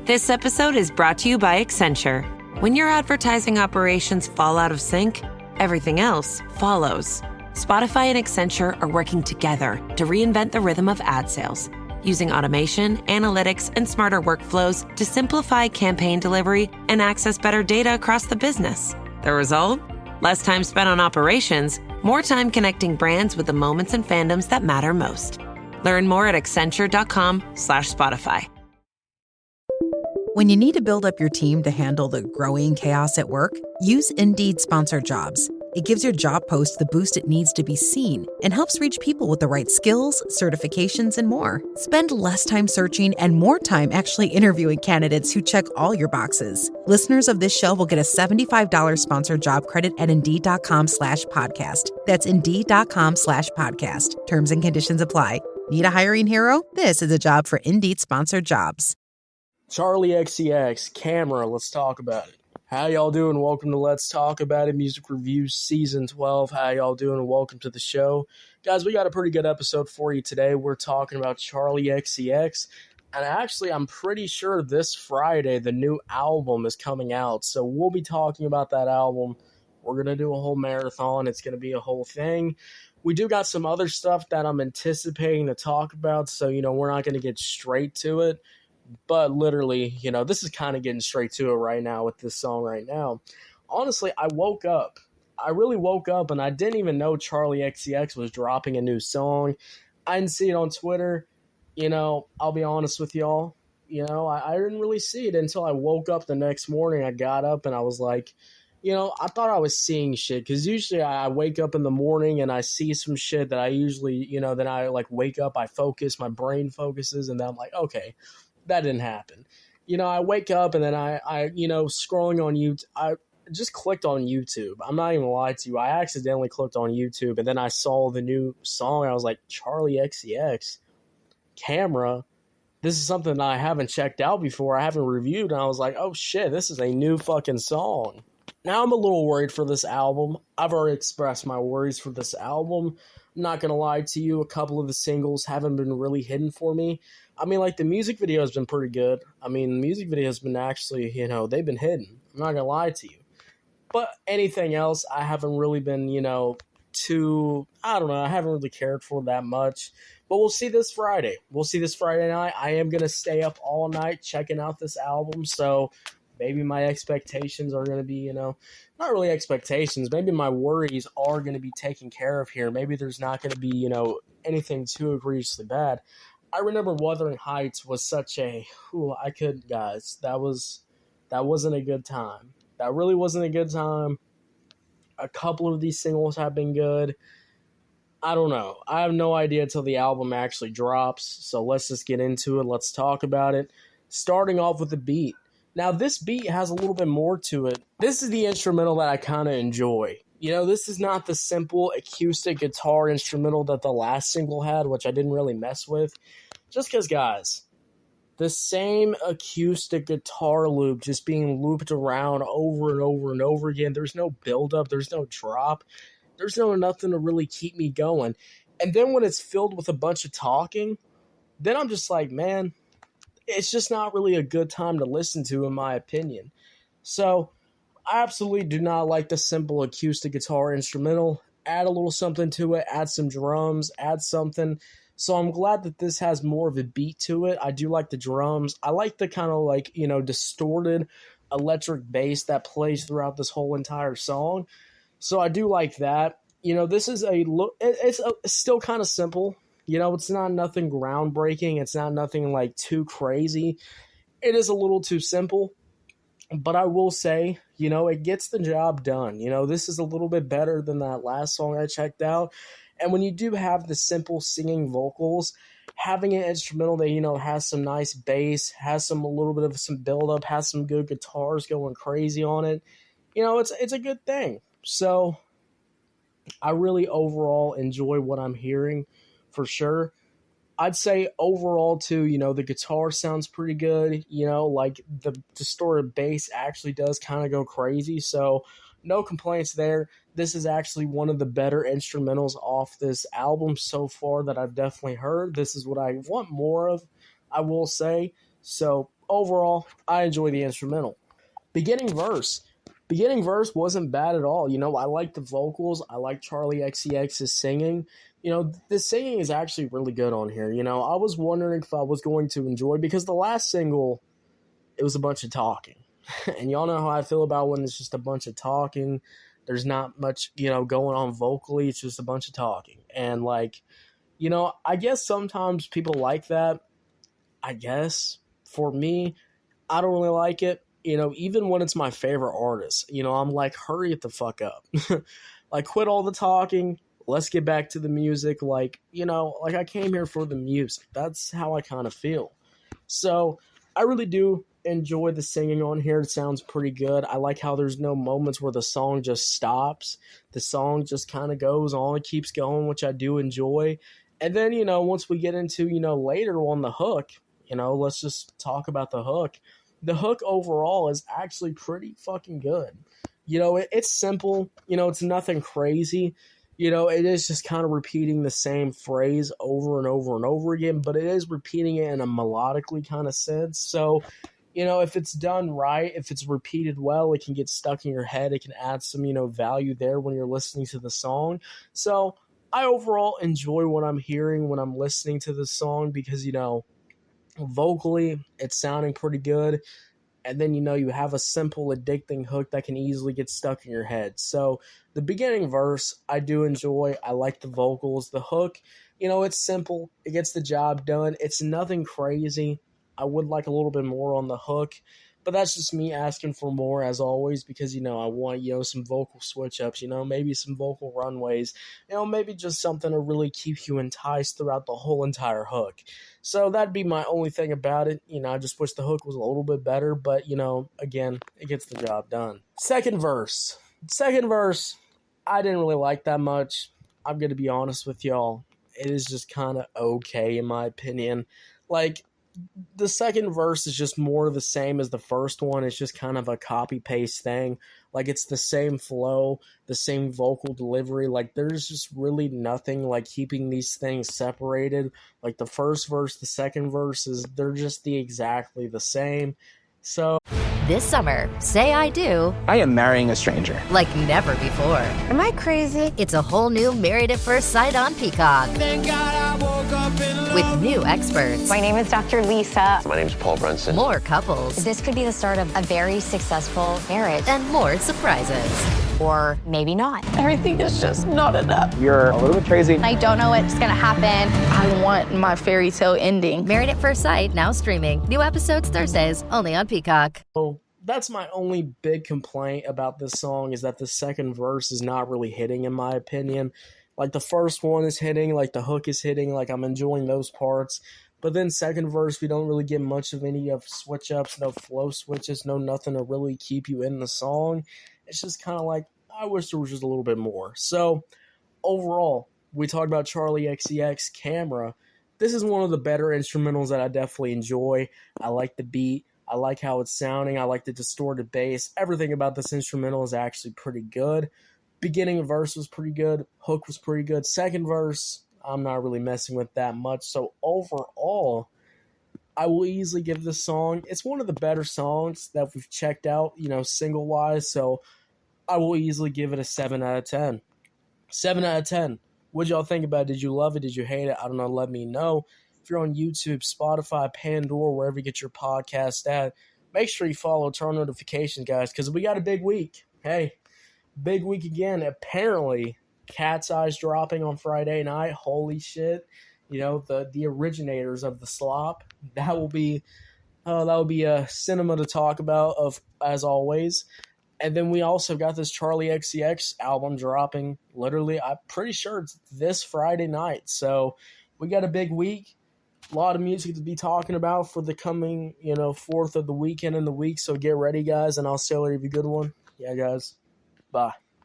This episode is brought to you by Accenture. When your advertising operations fall out of sync, everything else follows. Spotify and Accenture are working together to reinvent the rhythm of ad sales, using automation, analytics, and smarter workflows to simplify campaign delivery and access better data across the business. The result? Less time spent on operations, more time connecting brands with the moments and fandoms that matter most. Learn more at accenture.com/Spotify. When you need to build up your team to handle the growing chaos at work, use Indeed Sponsored Jobs. It gives your job post the boost it needs to be seen and helps reach people with the right skills, certifications, and more. Spend less time searching and more time actually interviewing candidates who check all your boxes. Listeners of this show will get a $75 sponsored job credit at Indeed.com/podcast. That's Indeed.com/podcast. Terms and conditions apply. Need a hiring hero? This is a job for Indeed Sponsored Jobs. Charli XCX Camera, let's talk about it. How y'all doing? Welcome to Let's Talk About It, Music Reviews Season 12. How y'all doing? Welcome to the show. Guys, we got a pretty good episode for you today. We're talking about Charli XCX. And actually, I'm pretty sure this Friday, the new album is coming out. So we'll be talking about that album. We're going to do a whole marathon. It's going to be a whole thing. We do got some other stuff that I'm anticipating to talk about. So, we're not going to get straight to it. But literally, this is kind of getting straight to it right now with this song right now. Honestly, I woke up. I really woke up and I didn't even know Charli XCX was dropping a new song. I didn't see it on Twitter. I'll be honest with y'all. I didn't really see it until I woke up the next morning. I got up and I was like, I thought I was seeing shit. Because usually I wake up in the morning and I see some shit that I usually, then I wake up, I focus, my brain focuses, and then I'm like, okay. That didn't happen. I wake up and then I scrolling on YouTube. I just clicked on YouTube. I'm not even gonna lie to you. I accidentally clicked on YouTube and then I saw the new song. I was like, Charli XCX Camera. This is something that I haven't checked out before. I haven't reviewed. And I was like, oh shit, this is a new fucking song. Now I'm a little worried for this album. I've already expressed my worries for this album. I'm not gonna lie to you. A couple of the singles haven't been really hidden for me. The music video has been pretty good. The music video has been actually, they've been hidden. I'm not going to lie to you. But anything else, I haven't really been, I haven't really cared for that much. But we'll see this Friday. We'll see this Friday night. I am going to stay up all night checking out this album. So maybe my expectations are going to be, not really expectations. Maybe my worries are going to be taken care of here. Maybe there's not going to be, anything too egregiously bad. I remember Wuthering Heights was such a, that wasn't a good time. That really wasn't a good time. A couple of these singles have been good. I don't know. I have no idea until the album actually drops. So let's just get into it. Let's talk about it. Starting off with the beat. Now this beat has a little bit more to it. This is the instrumental that I kind of enjoy. This is not the simple acoustic guitar instrumental that the last single had, which I didn't really mess with. Just because, guys, the same acoustic guitar loop just being looped around over and over and over again. There's no build-up. There's no drop. There's nothing to really keep me going. And then when it's filled with a bunch of talking, then I'm just like, man, it's just not really a good time to listen to, in my opinion. So I absolutely do not like the simple acoustic guitar instrumental. Add a little something to it, add some drums, add something. So I'm glad that this has more of a beat to it. I do like the drums. I like the kind of distorted electric bass that plays throughout this whole entire song. So I do like that. This is it's still kind of simple. It's not nothing groundbreaking. It's not nothing too crazy. It is a little too simple. But I will say, it gets the job done. This is a little bit better than that last song I checked out. And when you do have the simple singing vocals, having an instrumental that, has some nice bass, has a little bit of some build-up, has some good guitars going crazy on it, it's a good thing. So I really overall enjoy what I'm hearing for sure. I'd say overall too, the guitar sounds pretty good, the distorted bass actually does kind of go crazy. So no complaints there. This is actually one of the better instrumentals off this album so far that I've definitely heard. This is what I want more of, I will say. So overall, I enjoy the instrumental. Beginning verse wasn't bad at all. I like the vocals. I like Charli XCX's singing. The singing is actually really good on here. I was wondering if I was going to enjoy, because the last single, it was a bunch of talking. And y'all know how I feel about when it's just a bunch of talking. There's not much, going on vocally. It's just a bunch of talking. And I guess sometimes people like that. I guess for me, I don't really like it. Even when it's my favorite artist, I'm like, hurry it the fuck up. Quit all the talking. Let's get back to the music. I came here for the music. That's how I kind of feel. So I really do enjoy the singing on here. It sounds pretty good. I like how there's no moments where the song just stops. The song just kind of goes on. It keeps going, which I do enjoy. And then, once we get into, later on the hook, let's just talk about the hook. The hook overall is actually pretty fucking good. It's simple. It's nothing crazy. It is just kind of repeating the same phrase over and over and over again, but it is repeating it in a melodically kind of sense. So, if it's done right, if it's repeated well, it can get stuck in your head. It can add some, value there when you're listening to the song. So I overall enjoy what I'm hearing when I'm listening to the song because, vocally it's sounding pretty good. And then, you have a simple, addicting hook that can easily get stuck in your head. So the beginning verse, I do enjoy. I like the vocals. The hook, it's simple. It gets the job done. It's nothing crazy. I would like a little bit more on the hook, but that's just me asking for more as always because, I want, some vocal switch-ups, maybe some vocal runways, maybe just something to really keep you enticed throughout the whole entire hook. So that'd be my only thing about it. I just wish the hook was a little bit better, but, again, it gets the job done. Second verse, I didn't really like that much. I'm going to be honest with y'all. It is just kind of okay in my opinion. The second verse is just more the same as the first one. It's just kind of a copy-paste thing. It's the same flow, the same vocal delivery. There's just really nothing keeping these things separated. The first verse, the second verse, they're just exactly the same. So this summer, say I do. I am marrying a stranger. Like never before. Am I crazy? It's a whole new Married at First Sight on Peacock. Thank God I woke up in love. With new experts. My name is Dr. Lisa. My name is Paul Brunson. More couples. This could be the start of a very successful marriage. And more surprises. Or maybe not. Everything is just not enough. You're a little bit crazy. I don't know what's gonna happen. I want my fairy tale ending. Married at First Sight, now streaming. New episodes Thursdays, only on Peacock. So that's my only big complaint about this song is that the second verse is not really hitting in my opinion. The first one is hitting, the hook is hitting, I'm enjoying those parts. But then second verse, we don't really get much of any of switch-ups, no flow switches, no nothing to really keep you in the song. It's just kind of I wish there was just a little bit more. So overall, we talked about Charli XCX Camera. This is one of the better instrumentals that I definitely enjoy. I like the beat. I like how it's sounding. I like the distorted bass. Everything about this instrumental is actually pretty good. Beginning verse was pretty good. Hook was pretty good. Second verse, I'm not really messing with that much. So overall, I will easily give this song. It's one of the better songs that we've checked out, single-wise. So I will easily give it a 7 out of 10. 7 out of 10. What'd y'all think about it? Did you love it? Did you hate it? I don't know. Let me know. If you're on YouTube, Spotify, Pandora, wherever you get your podcast at, make sure you follow, turn notifications, guys, because we got a big week. Hey, big week again. Apparently, Cat's Eyes dropping on Friday night. Holy shit. The originators of the slop. That will be a cinema to talk about, as always. And then we also got this Charli XCX album dropping. Literally, I'm pretty sure it's this Friday night. So we got a big week. A lot of music to be talking about for the coming, 4th of the weekend in the week. So get ready, guys, and I'll say you have a good one. Yeah, guys. Bye.